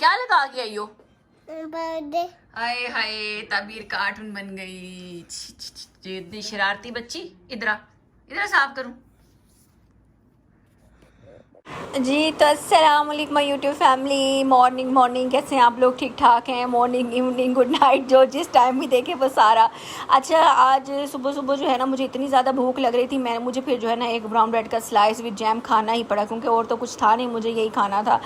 क्या लगा के आई हो? बर्थडे। हाय हाय, तबीर कार्टून बन गई। छी, छी, छी, ये इतनी शरारती बच्ची। इधर आ, इधर साफ करूं। जी तो अस्सलाम वालेकुम my YouTube family. Morning morning, कैसे हैं आप लोग? ठीक ठाक हैं? मॉर्निंग, इवनिंग, गुड नाइट, जो जिस टाइम भी देखे वो सारा। अच्छा, आज सुबह सुबह जो है ना मुझे इतनी ज़्यादा भूख लग रही थी, मुझे फिर जो है ना एक ब्राउन ब्रेड का स्लाइस विद जैम खाना ही पड़ा, क्योंकि और तो कुछ था नहीं, मुझे यही खाना था।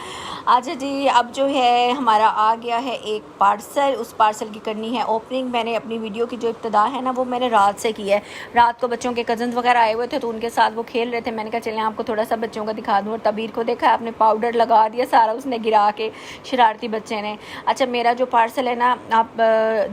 अच्छा जी, अब जो है हमारा आ गया है एक पार्सल। उस पार्सल की करनी है ओपनिंग। मैंने अपनी वीडियो की जो इब्तिदा है ना वो मैंने रात से की है। रात को बच्चों के कज़न्स वगैरह आए हुए थे तो उनके साथ वो खेल रहे थे। मैंने कहा चलें आपको थोड़ा सा बच्चों का दिखा दूँ। और तबीर को देखा, आपने पाउडर लगा दिया सारा उसने गिरा के, शरारती बच्चे ने। अच्छा, मेरा जो पार्सल है ना, आप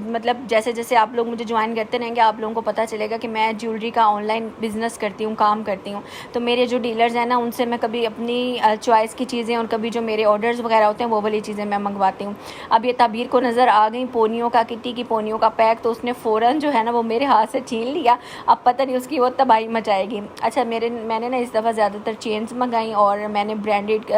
मतलब जैसे जैसे आप लोग मुझे ज्वाइन करते रहेंगे आप लोगों को पता चलेगा कि मैं ज्वेलरी का ऑनलाइन बिज़नेस करती हूँ, काम करती हूँ। तो मेरे जो डीलर्स हैं ना उनसे मैं कभी अपनी चॉइस की चीज़ें और कभी जो मेरे ऑर्डर्स वगैरह होते हैं वो वाली चीज़ें मैं मंगवाती हूँ। अब ये तबीर को नज़र आ गई पोनियों का, किट्टी की पोनियों का पैक, तो उसने फ़ौरन जो है ना वो मेरे हाथ से छीन लिया। अब पता नहीं उसकी वो तबाही मचाएगी। अच्छा, मैंने ना इस दफ़ा ज़्यादातर चेन्स मंगाई और मैंने ब्रांडेड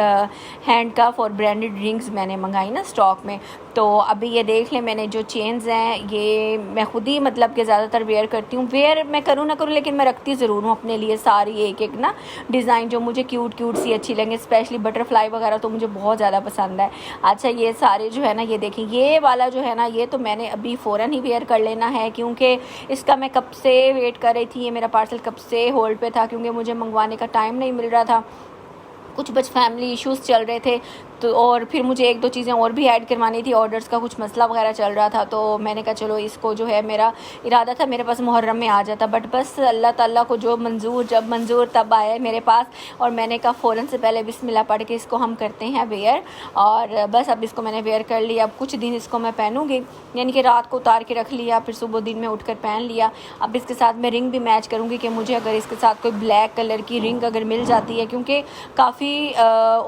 हैंड कफ और ब्रांडेड रिंग्स मैंने मंगाई ना स्टॉक में। तो अभी ये देख लें, मैंने जो चेन्स हैं ये मैं खुद ही मतलब कि ज़्यादातर वेयर करती हूँ। वेयर मैं करूँ ना करूँ लेकिन मैं रखती ज़रूर हूँ अपने लिए सारी एक एक ना डिज़ाइन जो मुझे क्यूट क्यूट सी अच्छी लगे, स्पेशली बटरफ्लाई वगैरह तो मुझे बहुत ज़्यादा पसंद है। अच्छा, ये सारे जो है ना, ये देखें, ये वाला जो है ना ये तो मैंने अभी फ़ौरन ही वेयर कर लेना है, क्योंकि इसका मैं कब से वेट कर रही थी। ये मेरा पार्सल कब से होल्ड पे था क्योंकि मुझे मंगवाने का टाइम नहीं मिल रहा था, कुछ बस फैमिली इश्यूज़ चल रहे थे। तो और फिर मुझे एक दो चीज़ें और भी ऐड करवानी थी, ऑर्डर्स का कुछ मसला वगैरह चल रहा था। तो मैंने कहा चलो इसको जो है, मेरा इरादा था मेरे पास मुहर्रम में आ जाता, बट बस अल्लाह ताला को जो मंजूर, जब मंजूर तब आया मेरे पास। और मैंने कहा फ़ौरन से पहले बिस्मिल्लाह पढ़ के इसको हम करते हैं वेयर। और बस अब इसको मैंने वेयर कर लिया। अब कुछ दिन इसको मैं पहनूँगी, यानी कि रात को उतार के रख लिया, फिर सुबह दिन में उठ कर पहन लिया। अब इसके साथ मैं रिंग भी मैच करूँगी कि मुझे अगर इसके साथ कोई ब्लैक कलर की रिंग अगर मिल जाती है, क्योंकि काफ़ी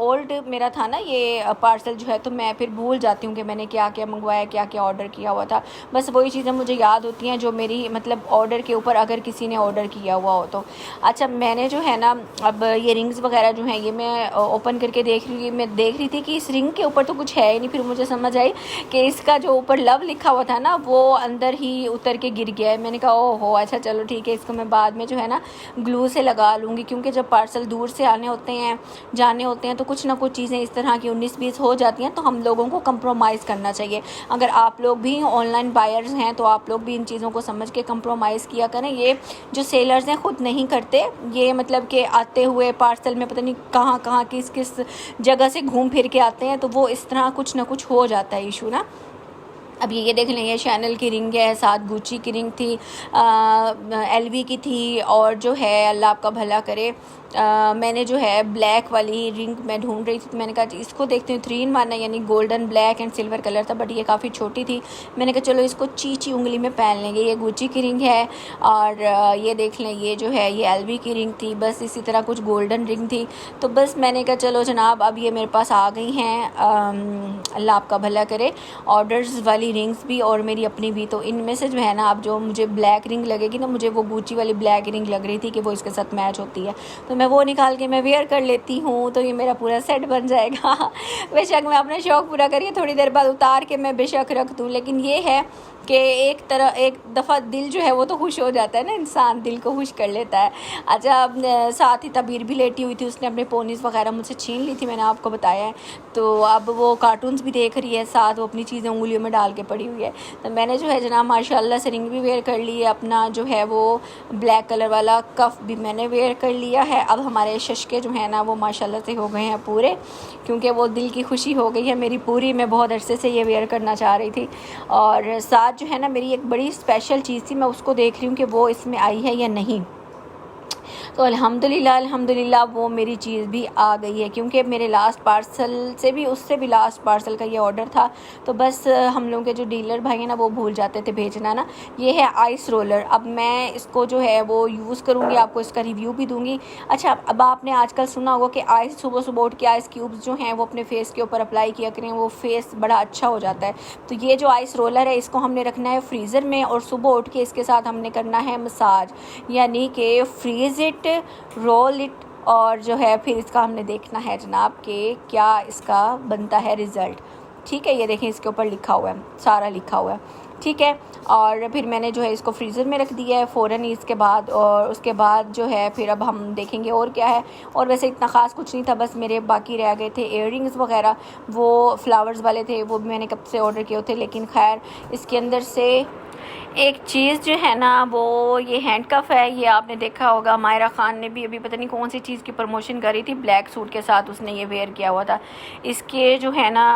ओल्ड मेरा था ना ये पार्सल जो है, तो मैं फिर भूल जाती हूँ कि मैंने क्या क्या मंगवाया, क्या क्या ऑर्डर किया हुआ था। बस वही चीज़ें मुझे याद होती हैं जो मेरी मतलब ऑर्डर के ऊपर अगर किसी ने ऑर्डर किया हुआ हो तो। अच्छा, मैंने जो है ना अब ये रिंग्स वगैरह जो हैं ये मैं ओपन करके देख रही थी कि इस रिंग के ऊपर तो कुछ है ही नहीं। फिर मुझे समझ आई कि इसका जो ऊपर लव लिखा हुआ था ना वो अंदर ही उतर के गिर गया है। मैंने कहा ओहो, अच्छा चलो ठीक है, इसको मैं बाद में जो है ना ग्लू से लगा लूँगी, क्योंकि जब पार्सल दूर से आने होते हैं, जाने होते हैं, तो कुछ ना कुछ चीज़ें इस तरह की 19-20 हो जाती हैं, तो हम लोगों को कंप्रोमाइज़ करना चाहिए। अगर आप लोग भी ऑनलाइन बायर्स हैं तो आप लोग भी इन चीज़ों को समझ के कंप्रोमाइज़ किया करें। ये जो सेलर्स हैं खुद नहीं करते, ये मतलब कि आते हुए पार्सल में पता नहीं कहाँ कहाँ किस किस जगह से घूम फिर के आते हैं, तो वो इस तरह कुछ ना कुछ हो जाता है इशू ना। अब ये देख लें, ये शैनल की रिंग है, साथ गुच्ची की रिंग थी, एलवी की थी, और जो है अल्लाह आपका भला करे, मैंने जो है ब्लैक वाली रिंग मैं ढूंढ रही थी, तो मैंने कहा इसको देखती हूँ। 3 in 1 है, यानी golden, black and silver colour था, बट ये काफ़ी छोटी थी। मैंने कहा चलो इसको ची उंगली में पहन लेंगे। ये गुच्ची की रिंग है। और ये देख लें, ये जो है ये एलवी की रिंग थी, बस इसी तरह कुछ गोल्डन रिंग थी। तो बस मैंने कहा चलो जनाब अब ये मेरे पास आ गई हैं, अल्लाह आपका भला करे, ऑर्डर्स वाली रिंग्स भी और मेरी अपनी भी। तो इनमें से जो है ना, अब जो मुझे ब्लैक रिंग लगेगी ना, मुझे वो गुच्ची वाली ब्लैक रिंग लग रही थी कि वो इसके साथ मैच होती है, तो मैं वो निकाल के मैं वेयर कर लेती हूँ, तो ये मेरा पूरा सेट बन जाएगा। बेशक मैं अपना शौक़ पूरा करिए, थोड़ी देर बाद उतार के मैं बेशक रख दूँ, लेकिन ये है कि एक दफ़ा दिल जो है वो तो खुश हो जाता है ना, इंसान दिल को खुश कर लेता है। अच्छा, अब साथ ही तबीर भी लेटी हुई थी, उसने अपने पोनीस वगैरह मुझसे छीन ली थी, मैंने आपको बताया है। तो अब वो कार्टून्स भी देख रही है, साथ वो अपनी चीज़ें उंगलियों में डाल के पड़ी हुई है। तो मैंने जो है जनाब माशाल्लाह से रिंग भी वेयर कर ली है, अपना जो है वो ब्लैक कलर वाला कफ़ भी मैंने वेयर कर लिया है। अब हमारे शशके जो है ना वो माशाल्लाह से हो गए हैं पूरे, क्योंकि वो दिल की खुशी हो गई है मेरी पूरी। मैं बहुत अरसे से ये वेयर करना चाह रही थी। और साथ जो है ना मेरी एक बड़ी स्पेशल चीज़ थी, मैं उसको देख रही हूँ कि वो इसमें आई है या नहीं। तो अल्हम्दुलिल्लाह वो मेरी चीज़ भी आ गई है, क्योंकि मेरे लास्ट पार्सल से भी, उससे भी लास्ट पार्सल का ये ऑर्डर था। तो बस हम लोगों के जो डीलर भाई हैं ना वो भूल जाते थे भेजना ना। ये है आइस रोलर। अब मैं इसको जो है वो यूज़ करूँगी, आपको इसका रिव्यू भी दूँगी। अच्छा, अब आपने आजकल सुना होगा कि आइस सुबह सुबह उठ के आइस क्यूब्स जो हैं वो अपने फेस के ऊपर अप्लाई किया करें, वो फेस बड़ा अच्छा हो जाता है। तो ये जो आइस रोलर है इसको हमने रखना है फ्रीज़र में, और सुबह उठ के इसके साथ हमने करना है मसाज, यानी कि फ्रीज़ इट, रोल इट, और जो है फिर इसका हमने देखना है जनाब कि क्या इसका बनता है रिज़ल्ट। ठीक है, ये देखें इसके ऊपर लिखा हुआ है, सारा लिखा हुआ है, ठीक है। और फिर मैंने जो है इसको फ्रीज़र में रख दिया है फ़ौरन ही इसके बाद। और उसके बाद जो है फिर अब हम देखेंगे और क्या है। और वैसे इतना ख़ास कुछ नहीं था, बस मेरे बाकी रह गए थे इयररिंग्स वगैरह, वो फ्लावर्स वाले थे, वो भी मैंने कब से ऑर्डर किए थे। लेकिन खैर इसके अंदर से एक चीज़ जो है ना, वो ये हैंड कफ है, ये आपने देखा होगा। मायरा ख़ान ने भी अभी पता नहीं कौन सी चीज़ की प्रमोशन करी थी, ब्लैक सूट के साथ उसने ये वेयर किया हुआ था। इसके जो है ना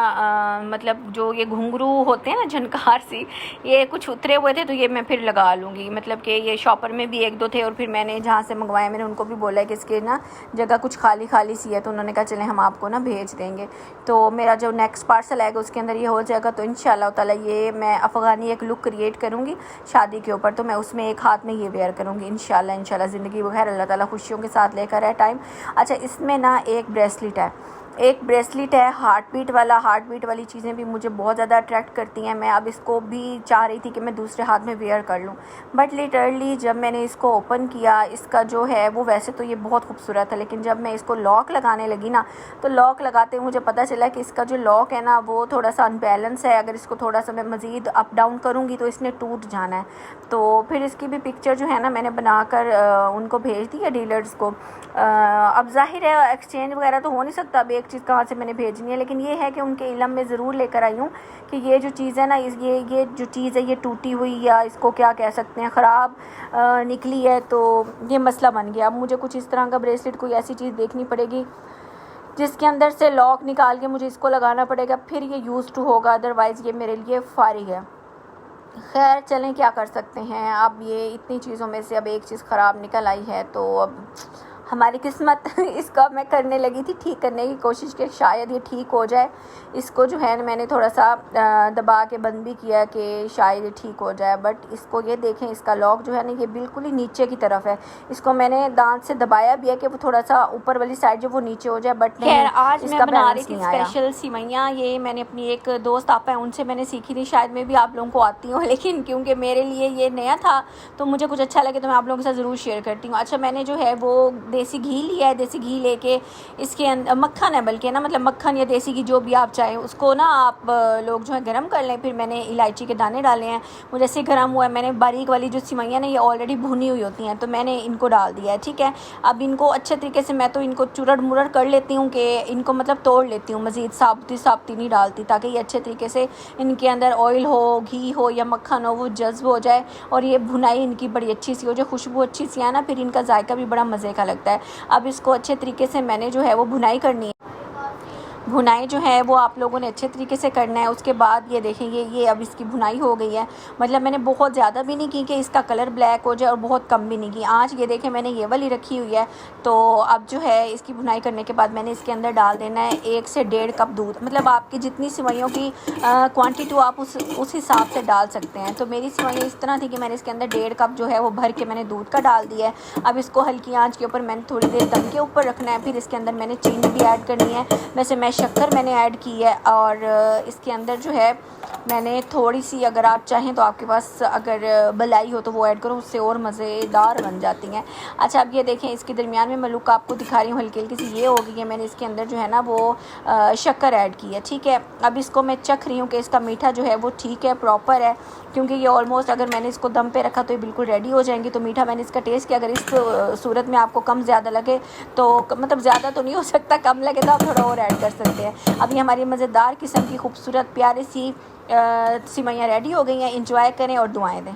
मतलब जो ये घुंघरू होते हैं ना, झनकार सी, ये कुछ उतरे हुए थे, तो ये मैं फिर लगा लूँगी। मतलब कि ये शॉपर में भी एक दो थे, और फिर मैंने जहाँ से मंगवाए मैंने उनको भी बोला है कि इसके ना जगह कुछ खाली खाली सी है, तो उन्होंने कहा चलें हम आपको ना भेज देंगे। तो मेरा जो नेक्स्ट पार्सल आएगा उसके अंदर ये हो जाएगा। तो इंशाल्लाह ताला ये मैं अफ़गानी एक लुक क्रिएट करूँगी शादी के ऊपर, तो मैं उसमें एक हाथ में ये वेयर करूँगी इंशाल्लाह ज़िंदगी बगैर अल्लाह ताला खुशियों के साथ लेकर है टाइम। अच्छा, इसमें ना एक ब्रेसलेट है, हार्ट बीट वाली चीज़ें भी मुझे बहुत ज़्यादा अट्रैक्ट करती हैं। मैं अब इसको भी चाह रही थी कि मैं दूसरे हाथ में वेयर कर लूँ, बट लिटरली जब मैंने इसको ओपन किया, इसका जो है वो वैसे तो ये बहुत खूबसूरत है, लेकिन जब मैं इसको लॉक लगाने लगी ना, तो लॉक लगाते हुए मुझे पता चला कि इसका जो लॉक है ना वो थोड़ा सा अनबैलेंस है। अगर इसको थोड़ा सा मैं मज़ीद अप डाउन करूँगी तो इसने टूट जाना है। तो फिर इसकी भी पिक्चर जो है ना मैंने बनाकर उनको भेज दी है डीलर्स को। अब जाहिर है एक्सचेंज वगैरह तो हो नहीं सकता, अब एक चीज़ कहाँ से मैंने भेजनी है, लेकिन ये है कि उनके इल्म में ज़रूर लेकर आई हूँ कि ये जो चीज़ है ना, ये जो चीज़ है ये टूटी हुई, या इसको क्या कह सकते हैं, ख़राब निकली है, तो ये मसला बन गया। अब मुझे कुछ इस तरह का ब्रेसलेट, कोई ऐसी चीज़ देखनी पड़ेगी जिसके अंदर से लॉक निकाल के मुझे इसको लगाना पड़ेगा, फिर ये यूज़ टू होगा, अदरवाइज़ ये मेरे लिए फारिग है। खैर चलें, क्या कर सकते हैं। अब ये इतनी चीज़ों में से अब एक चीज़ ख़राब निकल आई है, तो अब हमारी किस्मत इसका मैं करने लगी थी ठीक करने की कोशिश कि शायद ये ठीक हो जाए। इसको जो है मैंने थोड़ा सा दबा के बंद भी किया कि शायद ये ठीक हो जाए, बट इसको ये देखें, इसका लॉक जो है ना ये बिल्कुल ही नीचे की तरफ है। इसको मैंने दांत से दबाया भी है कि वो थोड़ा सा ऊपर वाली साइड जो वो नीचे हो जाए, बट खैर आज मैं बना रही थी स्पेशल सिवैयाँ। ये मैंने अपनी एक दोस्त आपा है उनसे मैंने सीखी थी, शायद मैं भी आप लोगों को आती हूँ, लेकिन क्योंकि मेरे लिए ये नया था तो मुझे कुछ अच्छा लगे तो मैं आप लोगों के साथ ज़रूर शेयर करती हूँ। अच्छा, मैंने जो है वो देसी घी लिया है, देसी घी लेके इसके अंदर मक्खन है, बल्कि ना मतलब मक्खन या देसी घी जो भी आप चाहें उसको ना आप लोग जो है गर्म कर लें। फिर मैंने इलायची के दाने डाले हैं, वो जैसे गर्म हुआ है मैंने बारीक वाली जो सिवैयाँ ना ये ऑलरेडी भुनी हुई होती हैं, तो मैंने इनको डाल दिया है। ठीक है, अब इनको अच्छे तरीके से मैं तो इनको चुरड़ मुरड़ कर लेती हूँ कि इनको मतलब तोड़ लेती हूँ, मज़ीद साबुती नहीं डालती, ताकि ये अच्छे तरीके से इनके अंदर ऑयल हो, घी हो या मक्खन हो वो जज्ब हो जाए और ये भुनाई इनकी बड़ी अच्छी सी हो जाए, खुशबू अच्छी सी आए ना, फिर इनका जायका भी बड़ा मज़े का लगता है। अब इसको अच्छे तरीके से मैंने जो है वो भुनाई करनी है। भुनाई जो है वो आप लोगों ने अच्छे तरीके से करना है। उसके बाद ये देखेंगे ये अब इसकी भुनाई हो गई है, मतलब मैंने बहुत ज़्यादा भी नहीं की कि इसका कलर ब्लैक हो जाए और बहुत कम भी नहीं की। आज ये देखें मैंने ये वाली रखी हुई है, तो अब जो है इसकी भुनाई करने के बाद मैंने इसके अंदर डाल देना है 1 से 1.5 कप दूध, मतलब आपकी जितनी सिवैयों की क्वांटिटी आप उस हिसाब से डाल सकते हैं। तो मेरी सिवैयाँ इस तरह थी कि मैंने इसके अंदर 1.5 कप जो है वो भर के मैंने दूध का डाल दिया है। अब इसको हल्की आँच के ऊपर मैंने थोड़ी देर दम के ऊपर रखना है। फिर इसके अंदर मैंने चीनी भी ऐड करनी है, वैसे मैं शक्कर मैंने ऐड की है, और इसके अंदर जो है मैंने थोड़ी सी, अगर आप चाहें तो आपके पास अगर मलाई हो तो वो ऐड करो, उससे और मज़ेदार बन जाती हैं। अच्छा, अब ये देखें इसके दरमियान में मैं लुक आपको दिखा रही हूँ, हल्की हल्की सी ये हो गई है। मैंने इसके अंदर जो है ना वो शक्कर ऐड की है। ठीक है, अब इसको मैं चख रही हूँ कि इसका मीठा जो है वो ठीक है, प्रॉपर है, क्योंकि ये ऑलमोस्ट अगर मैंने इसको दम पे रखा तो ये बिल्कुल रेडी हो जाएंगी। तो मीठा मैंने इसका टेस्ट किया, अगर इस सूरत में आपको कम ज़्यादा लगे तो मतलब ज़्यादा तो नहीं हो सकता, कम लगे तो आप थोड़ा और ऐड कर सकते हैं। अब ये हमारी मज़ेदार किस्म की खूबसूरत प्यारी सी सिवैयाँ रेडी हो गई हैं। इंजॉय करें और दुआएं दें।